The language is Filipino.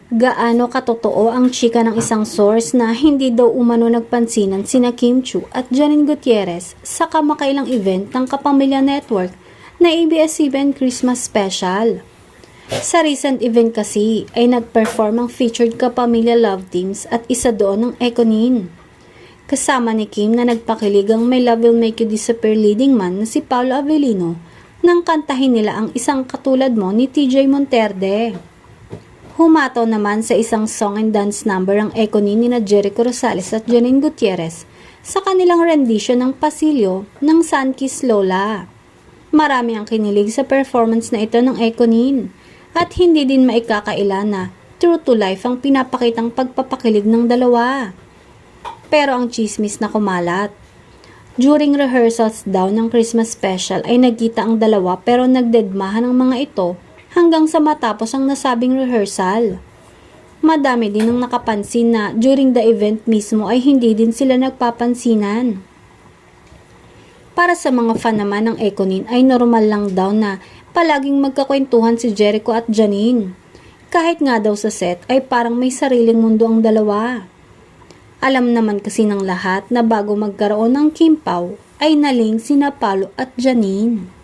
Gaano katotoo ang chika ng isang source na hindi daw umano nagpansinan sina Kim Chiu at Janine Gutierrez sa kamakailang event ng Kapamilya Network na ABS-CBN Christmas Special. Sa recent event kasi ay nag-perform ang featured Kapamilya Love Teams at isa doon ng Ekonin. Kasama ni Kim na nagpakilig ang My Love Will Make You Disappear leading man na si Paolo Avellino nang kantahin nila ang Isang Katulad Mo ni TJ Monterde. Humataw naman sa isang song and dance number ang Ekonin ni Jericho Rosales at Janine Gutierrez sa kanilang rendition ng Pasilyo ng Sunkiss Lola. Marami ang kinilig sa performance na ito ng Ekonin at hindi din maikakaila na true to life ang pinapakitang pagpapakilig ng dalawa. Pero ang chismis na kumalat. During rehearsals daw ng Christmas special ay nagkita ang dalawa pero nagdedmahan ang mga ito hanggang sa matapos ang nasabing rehearsal. Madami din ang nakapansin na during the event mismo ay hindi din sila nagpapansinan. Para sa mga fan naman ng Ekonin ay normal lang daw na palaging magkakwentuhan si Jericho at Janine. Kahit nga daw sa set ay parang may sariling mundo ang dalawa. Alam naman kasi ng lahat na bago magkaroon ng Kim Pao ay naling sina Paolo at Janine.